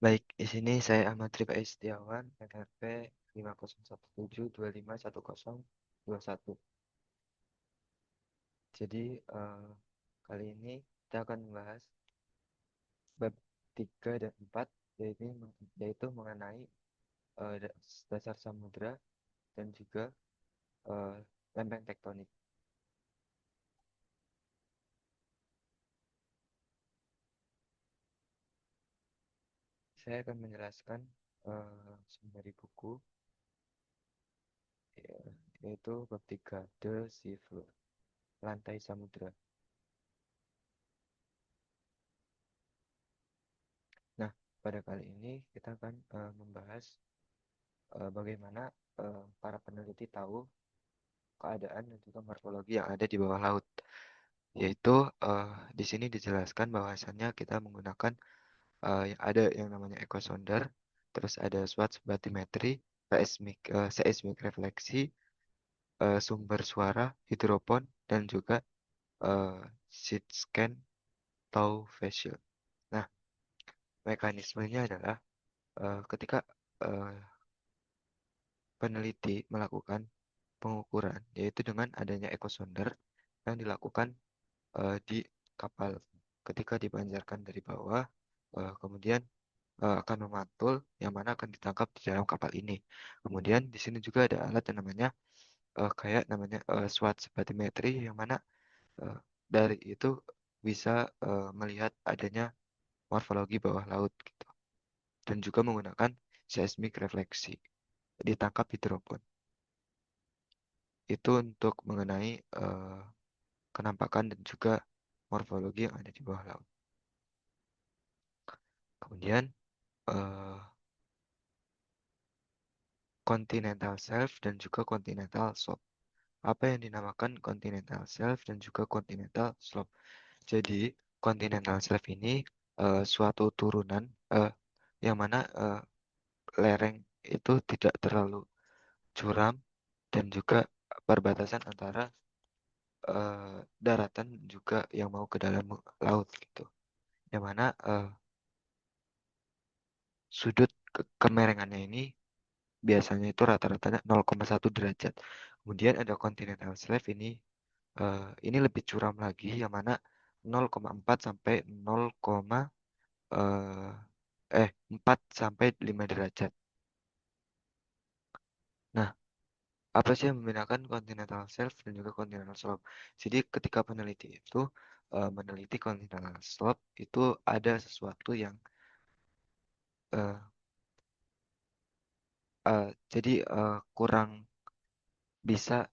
Baik, di sini saya Ahmad Rifai Setiawan, NRP 5017251021. Jadi, kali ini kita akan membahas bab 3 dan 4, yaitu mengenai dasar samudra dan juga eh, lempeng tektonik. Saya akan menjelaskan summary buku, yaitu bab 3, The Sea Floor, lantai samudra. Nah, pada kali ini kita akan membahas bagaimana para peneliti tahu keadaan dan juga morfologi yang ada di bawah laut. Yaitu di sini dijelaskan bahwasannya kita menggunakan yang ada yang namanya echo sounder, terus ada SWOT bathymetry, seismic refleksi, sumber suara, hidropon, dan juga sheet scan tau facial. Nah, mekanismenya adalah ketika eh, peneliti melakukan pengukuran, yaitu dengan adanya echo sounder yang dilakukan di kapal. Ketika dipancarkan dari bawah, kemudian akan memantul, yang mana akan ditangkap di dalam kapal ini. Kemudian di sini juga ada alat yang namanya kayak namanya SWOT bathymetry, yang mana eh, dari itu bisa melihat adanya morfologi bawah laut gitu. Dan juga menggunakan seismic refleksi, ditangkap hidropon. Itu untuk mengenai kenampakan dan juga morfologi yang ada di bawah laut. Kemudian eh, continental shelf dan juga continental slope. Apa yang dinamakan continental shelf dan juga continental slope? Jadi continental shelf ini suatu turunan yang mana lereng itu tidak terlalu curam dan juga perbatasan antara daratan juga yang mau ke dalam laut gitu. Yang mana sudut kemerengannya ini biasanya itu rata-ratanya 0,1 derajat. Kemudian ada continental shelf ini lebih curam lagi, yang mana 0,4 sampai 0, eh 4 sampai 5 derajat. Nah, apa sih yang membedakan continental shelf dan juga continental slope? Jadi ketika peneliti itu meneliti continental slope, itu ada sesuatu yang eh, kurang bisa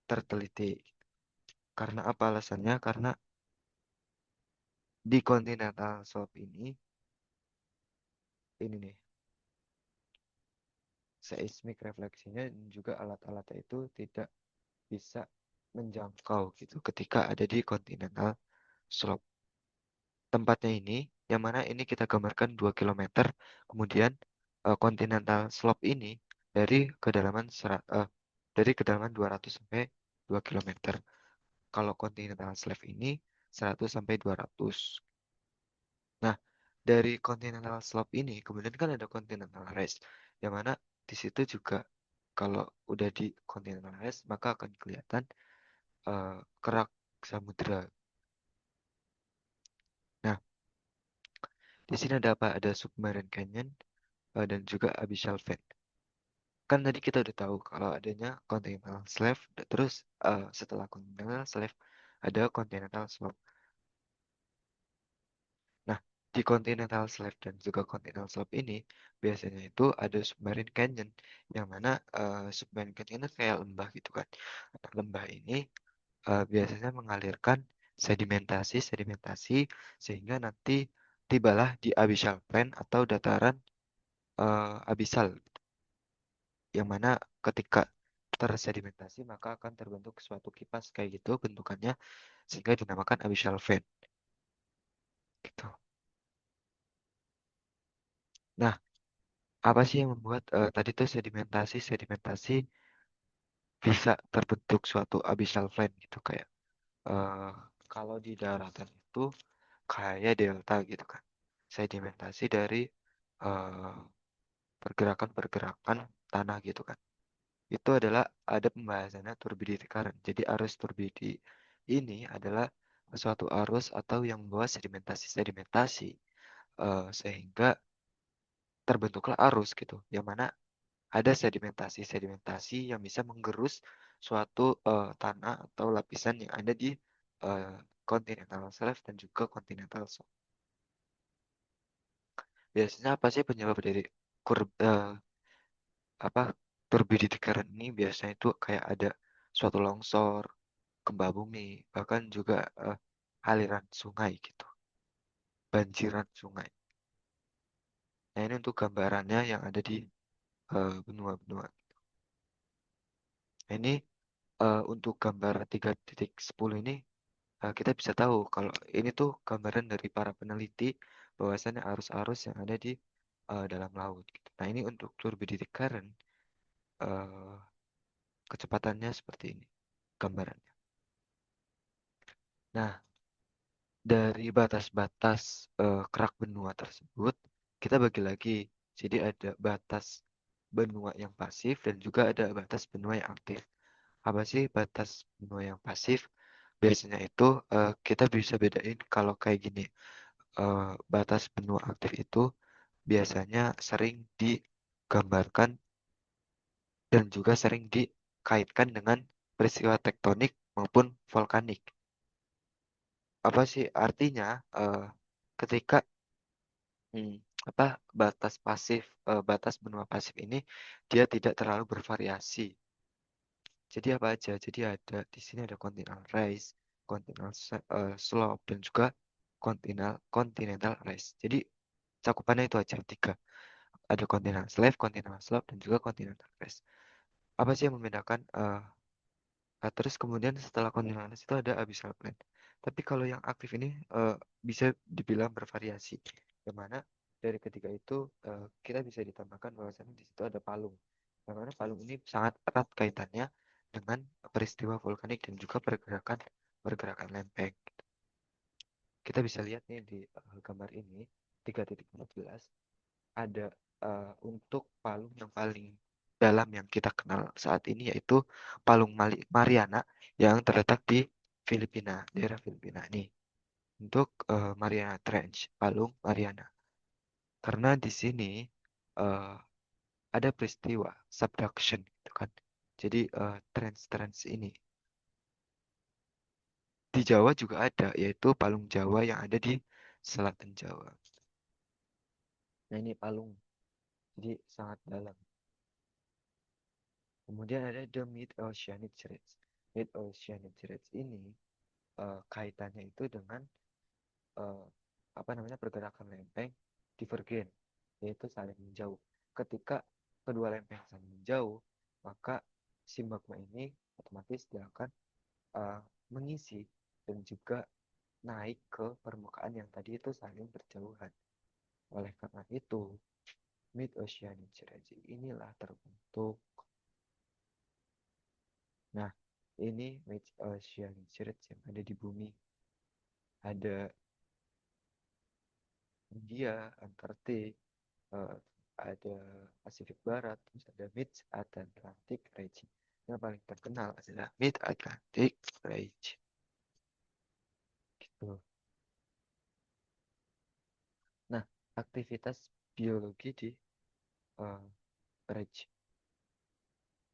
terteliti. Karena apa alasannya? Karena di continental slope ini nih, seismik refleksinya dan juga alat-alatnya itu tidak bisa menjangkau gitu ketika ada di continental slope. Tempatnya ini, yang mana ini kita gambarkan 2 km, kemudian continental slope ini dari kedalaman dari kedalaman 200 sampai 2 km. Kalau continental shelf ini 100 sampai 200. Nah, dari continental slope ini kemudian kan ada continental ridge, yang mana di situ juga kalau udah di continental ridge maka akan kelihatan kerak samudra. Nah, di sini ada apa? Ada submarine canyon dan juga abyssal vent. Kan tadi kita udah tahu kalau adanya continental shelf, terus setelah continental shelf ada continental slope. Nah, di continental shelf dan juga continental slope ini biasanya itu ada submarine canyon, yang mana submarine canyon itu kayak lembah gitu kan. Nah, lembah ini biasanya mengalirkan sedimentasi sehingga nanti tibalah di abyssal plain atau dataran abyssal, yang mana ketika tersedimentasi maka akan terbentuk suatu kipas kayak gitu bentukannya, sehingga dinamakan abyssal vent gitu. Nah, apa sih yang membuat tadi tuh sedimentasi bisa terbentuk suatu abyssal vent gitu, kayak eh, kalau di daratan itu kayak delta gitu kan. sedimentasi dari eh, pergerakan-pergerakan tanah gitu kan. Itu adalah ada pembahasannya turbidity current. Jadi arus turbidi ini adalah suatu arus atau yang membawa sedimentasi-sedimentasi sehingga terbentuklah arus gitu. Yang mana ada sedimentasi-sedimentasi yang bisa menggerus suatu tanah atau lapisan yang ada di eh, continental shelf dan juga continental shelf. Biasanya apa sih penyebab dari kur apa turbidity current ini? Biasanya itu kayak ada suatu longsor, gempa bumi, bahkan juga aliran sungai gitu, banjiran sungai. Nah, ini untuk gambarannya yang ada di benua-benua. Nah, ini untuk gambar 3.10 ini kita bisa tahu kalau ini tuh gambaran dari para peneliti bahwasannya arus-arus yang ada di dalam laut gitu. Nah, ini untuk turbidity current eh, kecepatannya seperti ini gambarannya. Nah, dari batas-batas kerak benua tersebut, kita bagi lagi. Jadi ada batas benua yang pasif dan juga ada batas benua yang aktif. Apa sih batas benua yang pasif? Biasanya itu kita bisa bedain kalau kayak gini. Batas benua aktif itu biasanya sering digambarkan dan juga sering dikaitkan dengan peristiwa tektonik maupun volkanik. Apa sih artinya ketika Hmm, apa batas benua pasif ini dia tidak terlalu bervariasi. Jadi apa aja? Jadi ada di sini ada continental rise, slope dan juga continental rise. Jadi cakupannya itu aja tiga. Ada continental slope dan juga continental rise. Apa sih yang membedakan nah, terus kemudian setelah continuous itu ada abyssal plain. Tapi kalau yang aktif ini bisa dibilang bervariasi. Yang mana dari ketiga itu kita bisa ditambahkan bahwasannya di situ ada palung. Yang mana palung ini sangat erat kaitannya dengan peristiwa vulkanik dan juga pergerakan pergerakan lempeng. Kita bisa lihat nih di gambar ini 3.14 ada untuk palung yang paling dalam yang kita kenal saat ini yaitu Palung Mariana yang terletak di Filipina, daerah Filipina nih. Untuk Mariana Trench, Palung Mariana. Karena di sini eh, ada peristiwa subduction gitu kan. Jadi trench-trench ini di Jawa juga ada yaitu Palung Jawa yang ada di selatan Jawa. Nah, ini palung. Jadi sangat dalam. Kemudian ada the Mid-Oceanic Ridge. Mid-Oceanic Ridge ini kaitannya itu dengan eh, apa namanya pergerakan lempeng divergen, yaitu saling menjauh. Ketika kedua lempeng saling menjauh, maka si magma ini otomatis dia akan eh, mengisi dan juga naik ke permukaan yang tadi itu saling berjauhan. Oleh karena itu, Mid-Oceanic Ridge inilah terbentuk. Nah, ini Mid-Oceanic Ridge yang ada di bumi. Ada India, Antartik, eh, ada Pasifik Barat, terus ada Mid Atlantic Ridge. Yang paling terkenal adalah Mid Atlantic Ridge. Gitu. Nah, aktivitas biologi di eh, ridge.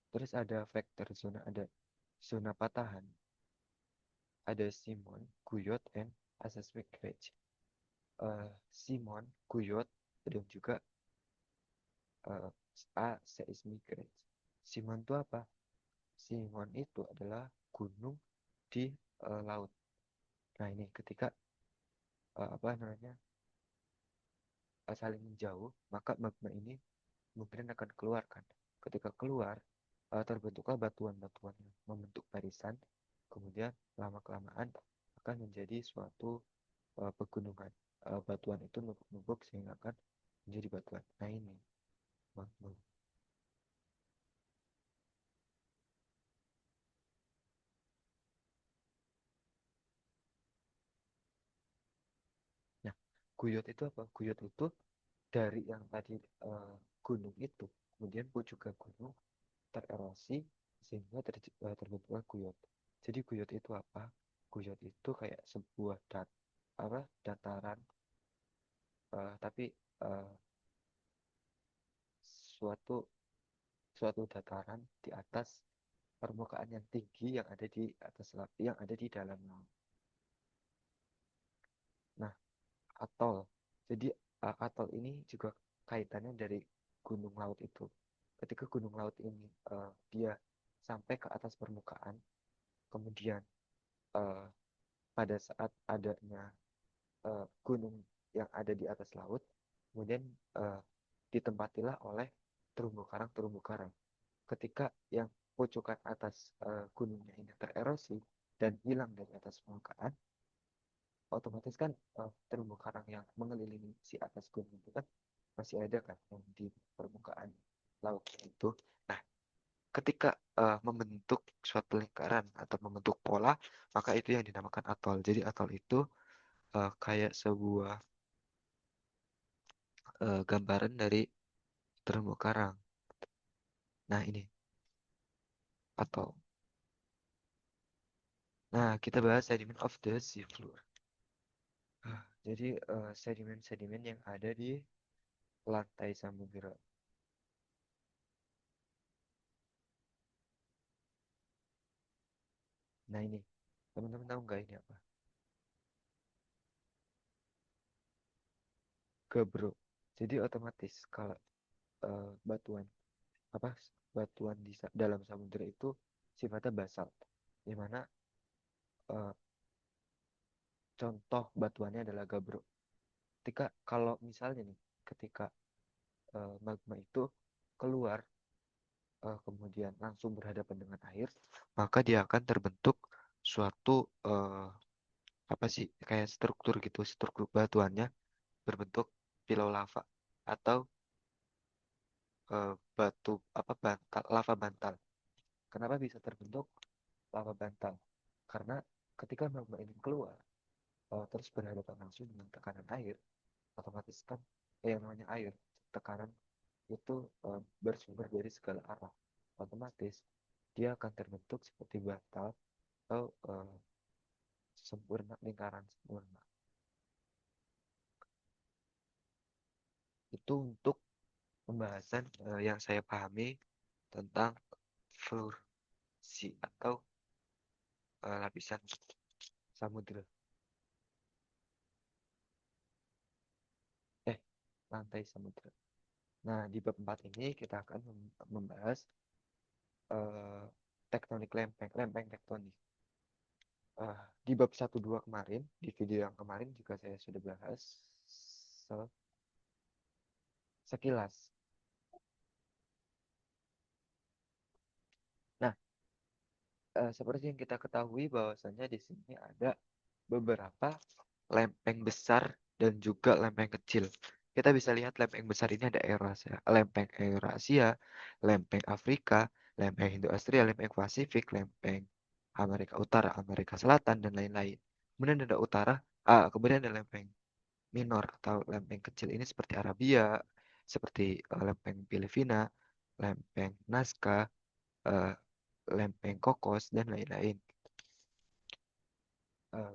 Terus ada vektor zona, ada zona patahan, ada Simon, Guyot, and Seismic Ridge. Simon, Guyot, dan juga eh, Seismic Ridge. Simon itu apa? Simon itu adalah gunung di laut. Nah, ini ketika apa namanya saling menjauh, maka magma ini kemungkinan akan keluar kan. Ketika keluar, terbentuklah batuan-batuan yang membentuk barisan, kemudian lama-kelamaan akan menjadi suatu pegunungan. Batuan itu numpuk-numpuk sehingga akan menjadi batuan. Nah, ini magma. Nah, Guyot itu apa? Guyot itu dari yang tadi gunung itu, kemudian puncak gunung tererosi sehingga terbentuklah guyot. Jadi guyot itu apa? Guyot itu kayak sebuah apa dataran, tapi eh, suatu suatu dataran di atas permukaan yang tinggi yang ada di atas yang ada di dalam laut. Nah, atol. Jadi atol ini juga kaitannya dari gunung laut itu. Ketika gunung laut ini dia sampai ke atas permukaan, kemudian eh, pada saat adanya gunung yang ada di atas laut, kemudian eh, ditempatilah oleh terumbu karang. Ketika yang pucukan atas gunungnya ini tererosi dan hilang dari atas permukaan, otomatis kan terumbu karang yang mengelilingi si atas gunung itu kan masih ada kan yang di permukaan laut itu. Nah, ketika membentuk suatu lingkaran atau membentuk pola, maka itu yang dinamakan atol. Jadi atol itu kayak sebuah gambaran dari terumbu karang. Nah, ini atol. Nah, kita bahas sedimen of the sea floor. Jadi sedimen-sedimen yang ada di lantai samudera. Nah, ini teman-teman tahu nggak ini apa? Gabrok. Jadi otomatis kalau batuan apa batuan di dalam samudera itu sifatnya basal, di mana eh, contoh batuannya adalah gabrok. Ketika kalau misalnya nih, ketika magma itu keluar kemudian langsung berhadapan dengan air, maka dia akan terbentuk suatu apa sih kayak struktur gitu, struktur batuannya berbentuk pilau lava atau batu apa bantal, lava bantal. Kenapa bisa terbentuk lava bantal? Karena ketika magma ini keluar terus berhadapan langsung dengan tekanan air, otomatis kan yang namanya air, tekanan itu bersumber dari segala arah. Otomatis dia akan terbentuk seperti bantal atau sempurna lingkaran sempurna. Itu untuk pembahasan yang saya pahami tentang fluor sea atau lapisan samudera. Eh, lantai samudera. Nah, di bab 4 ini kita akan membahas eh, tektonik lempeng, lempeng tektonik. Di bab 1-2 kemarin, di video yang kemarin juga saya sudah bahas sekilas. Nah, seperti yang kita ketahui bahwasanya di sini ada beberapa lempeng besar dan juga lempeng kecil. Kita bisa lihat lempeng besar ini ada Eurasia, lempeng Afrika, lempeng Indo-Australia, lempeng Pasifik, lempeng Amerika Utara, Amerika Selatan, dan lain-lain. Kemudian ada utara, kemudian ada lempeng minor atau lempeng kecil ini seperti Arabia, seperti lempeng Filipina, lempeng Nazca, eh, lempeng Kokos, dan lain-lain.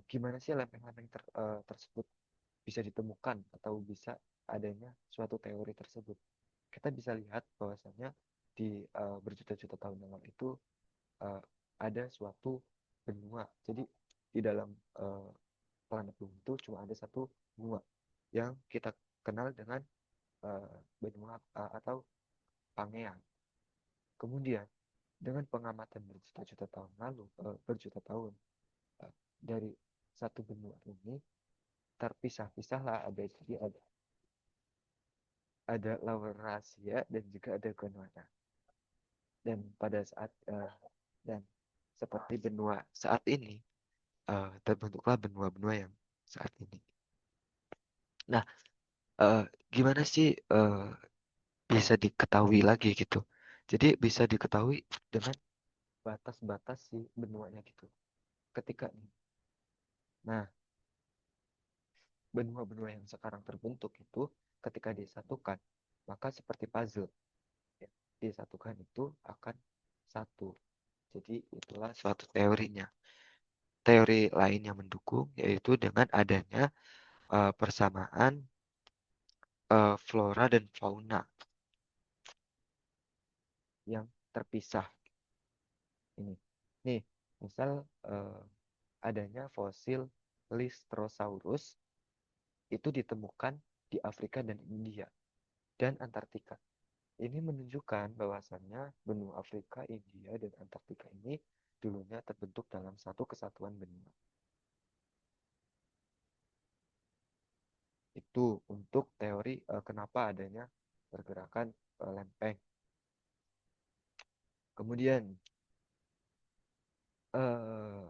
Gimana sih lempeng-lempeng tersebut bisa ditemukan atau bisa adanya suatu teori tersebut? Kita bisa lihat bahwasanya di berjuta-juta tahun yang lalu itu uh, ada suatu benua. Jadi di dalam uh, planet bumi itu cuma ada satu benua yang kita kenal dengan benua atau Pangea. Kemudian dengan pengamatan berjuta-juta tahun lalu, berjuta tahun dari satu benua ini terpisah-pisahlah ada Laurasia dan juga ada Gondwana. Dan pada saat dan seperti benua saat ini terbentuklah benua-benua yang saat ini. Nah, eh, gimana sih bisa diketahui lagi gitu? Jadi bisa diketahui dengan batas-batas si benuanya gitu. Ketika nih, nah benua-benua yang sekarang terbentuk itu ketika disatukan, maka seperti puzzle, ya, disatukan itu akan satu. Jadi itulah suatu teorinya. Teori lain yang mendukung yaitu dengan adanya persamaan flora dan fauna yang terpisah ini. Nih, misal adanya fosil Listrosaurus itu ditemukan di Afrika dan India dan Antartika. Ini menunjukkan bahwasannya benua Afrika, India, dan Antartika ini dulunya terbentuk dalam satu kesatuan benua. Itu untuk teori kenapa adanya pergerakan lempeng. Kemudian eh,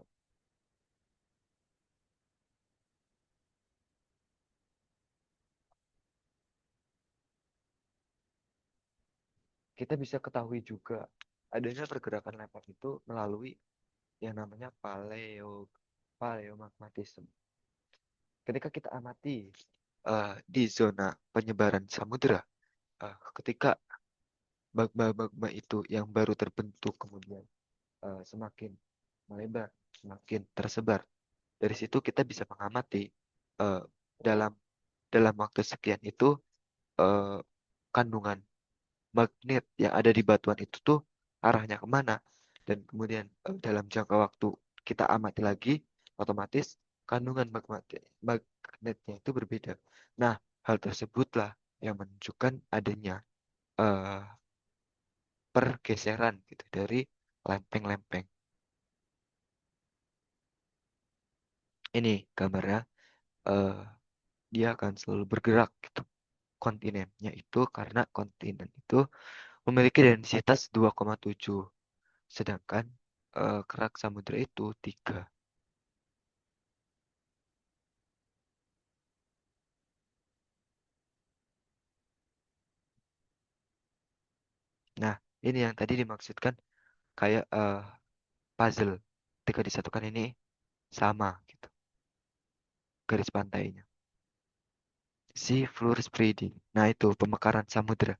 kita bisa ketahui juga adanya pergerakan lempeng itu melalui yang namanya paleomagmatisme. Ketika kita amati di zona penyebaran samudera, ketika magma-magma itu yang baru terbentuk kemudian semakin melebar, semakin tersebar. Dari situ kita bisa mengamati eh, dalam dalam waktu sekian itu eh, kandungan magnet yang ada di batuan itu tuh arahnya kemana. Dan kemudian dalam jangka waktu kita amati lagi, otomatis kandungan magnetnya itu berbeda. Nah, hal tersebutlah yang menunjukkan adanya eh, pergeseran gitu dari lempeng-lempeng. Ini gambarnya, eh, dia akan selalu bergerak gitu. Kontinennya itu karena kontinen itu memiliki densitas 2,7, sedangkan kerak samudra itu 3. Nah, ini yang tadi dimaksudkan kayak puzzle. Ketika disatukan ini sama gitu garis pantainya. Sea floor spreading. Nah, itu pemekaran samudra.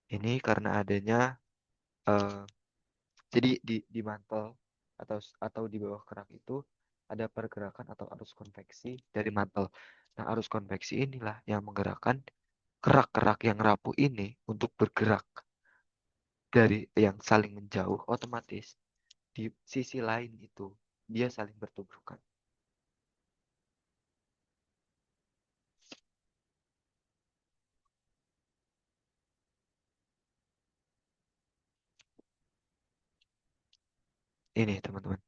Ini karena adanya eh, jadi di mantel atau di bawah kerak itu ada pergerakan atau arus konveksi dari mantel. Nah, arus konveksi inilah yang menggerakkan kerak-kerak yang rapuh ini untuk bergerak dari yang saling menjauh, otomatis di sisi lain itu dia saling bertuburkan. Ini teman-teman.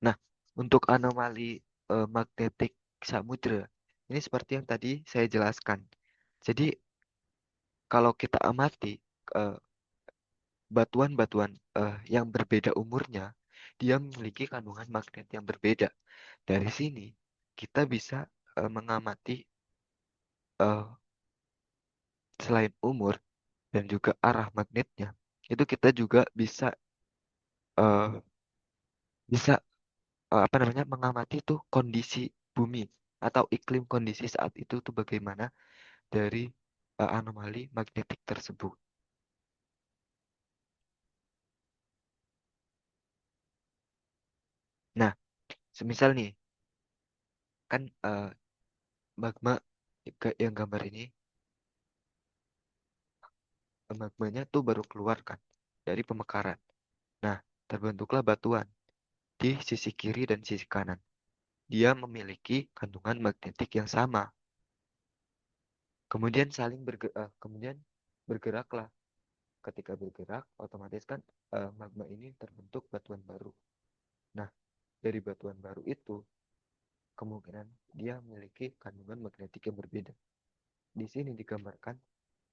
Nah, untuk anomali magnetik samudra, ini seperti yang tadi saya jelaskan. Jadi kalau kita amati eh, batuan-batuan yang berbeda umurnya, dia memiliki kandungan magnet yang berbeda. Dari sini kita bisa mengamati eh, selain umur dan juga arah magnetnya, itu kita juga bisa eh, bisa apa namanya mengamati tuh kondisi bumi atau iklim kondisi saat itu tuh bagaimana dari anomali magnetik tersebut. Nah, semisal nih kan magma yang gambar ini magmanya tuh baru keluar kan dari pemekaran. Nah, terbentuklah batuan di sisi kiri dan sisi kanan. Dia memiliki kandungan magnetik yang sama. Kemudian kemudian bergeraklah. Ketika bergerak, otomatis kan magma ini terbentuk batuan baru. Nah, dari batuan baru itu kemungkinan dia memiliki kandungan magnetik yang berbeda. Di sini digambarkan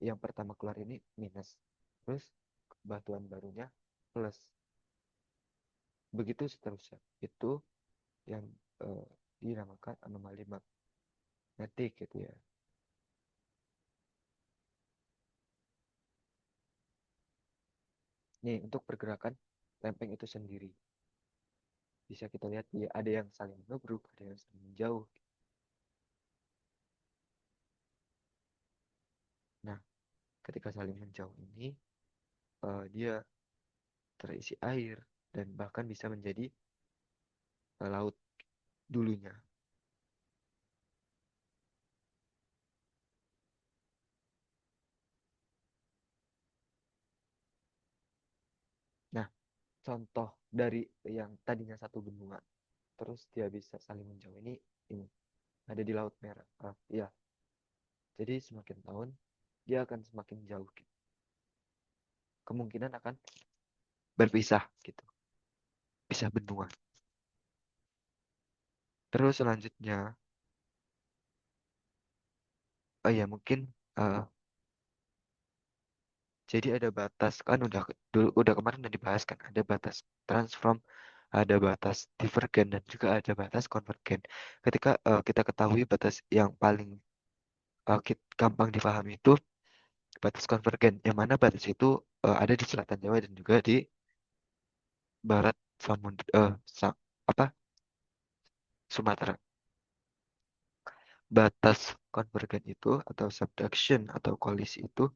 yang pertama keluar ini minus, terus batuan barunya plus. Begitu seterusnya. Itu yang eh, dinamakan anomali magnetik gitu ya. Nih, untuk pergerakan lempeng itu sendiri. bisa kita lihat ya ada yang saling menubruk, ada yang saling menjauh. Nah, ketika saling menjauh ini dia terisi air dan bahkan bisa menjadi laut dulunya. Nah, contoh dari yang tadinya satu benua terus dia bisa saling menjauh ini ada di Laut Merah. Iya, jadi semakin tahun dia akan semakin jauh gitu. Kemungkinan akan berpisah gitu, pisah benua. Terus selanjutnya, oh ya mungkin eh, jadi ada batas kan udah kemarin udah dibahas kan ada batas transform, ada batas divergen dan juga ada batas konvergen. Ketika kita ketahui batas yang paling gampang dipahami itu batas konvergen, yang mana batas itu ada di selatan Jawa dan juga di barat apa Sumatera. Batas konvergen itu atau subduction atau kolisi itu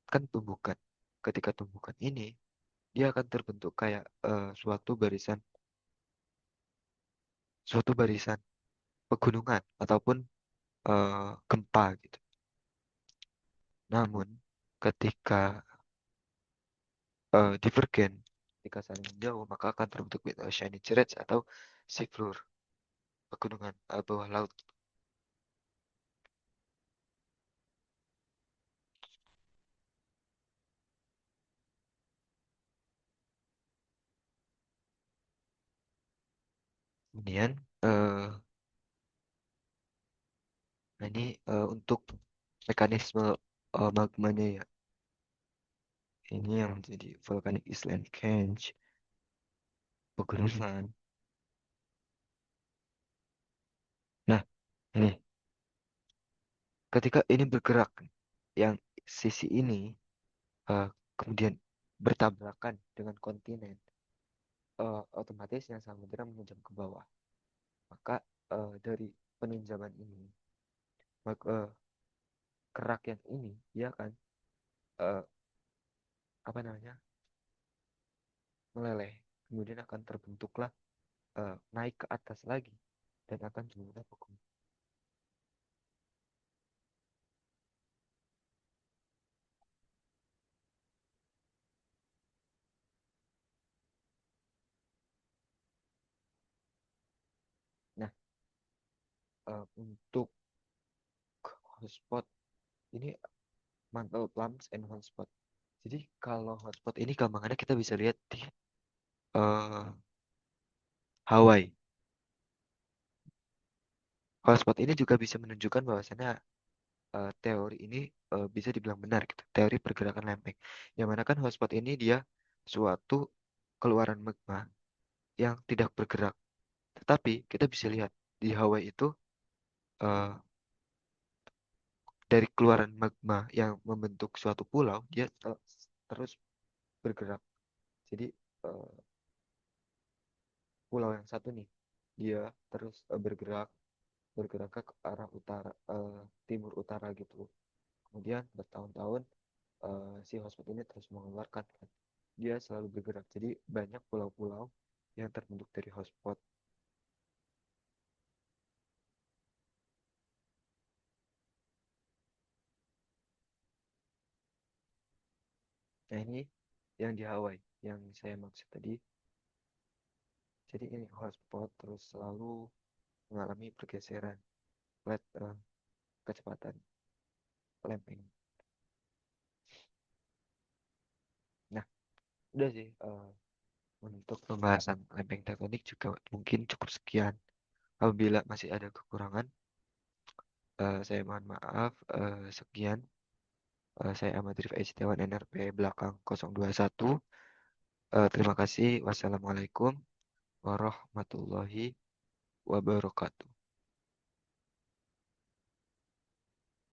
kan tumbukan. Ketika tumbukan ini dia akan terbentuk kayak suatu barisan pegunungan ataupun gempa gitu. Namun ketika divergen, ketika saling menjauh, maka akan terbentuk shiny ridge atau seafloor, pegunungan bawah laut. Kemudian nah ini untuk mekanisme magmanya ya. Ini yang menjadi volcanic island range, pegunungan. Nah, ini ketika ini bergerak, yang sisi ini eh, kemudian bertabrakan dengan kontinen, otomatis yang samudera menunjam ke bawah. Maka dari penunjaman ini, maka kerak yang ini dia akan eh, apa namanya meleleh, kemudian akan terbentuklah naik ke atas lagi dan akan jumlah hukum. Nah, untuk hotspot ini mantle plums and hotspot. Jadi kalau hotspot ini gampangannya kita bisa lihat di eh, Hawaii. Hotspot ini juga bisa menunjukkan bahwasannya teori ini bisa dibilang benar gitu. Teori pergerakan lempeng. Yang mana kan hotspot ini dia suatu keluaran magma yang tidak bergerak. Tetapi kita bisa lihat di Hawaii itu eh, dari keluaran magma yang membentuk suatu pulau, dia terus bergerak. Jadi eh, pulau yang satu nih, dia terus bergerak ke arah utara, timur utara gitu. Kemudian bertahun-tahun si hotspot ini terus mengeluarkan kan. Dia selalu bergerak. Jadi banyak pulau-pulau yang terbentuk dari hotspot. Nah ini yang di Hawaii, yang saya maksud tadi. Jadi ini hotspot terus selalu mengalami pergeseran flat kecepatan lempeng. Nah, udah sih untuk pembahasan lempeng tektonik juga mungkin cukup sekian. Apabila masih ada kekurangan, saya mohon maaf. Sekian. Saya Ahmad Rifai Setiawan NRP belakang 021. Terima kasih. Wassalamualaikum warahmatullahi wabarakatuh.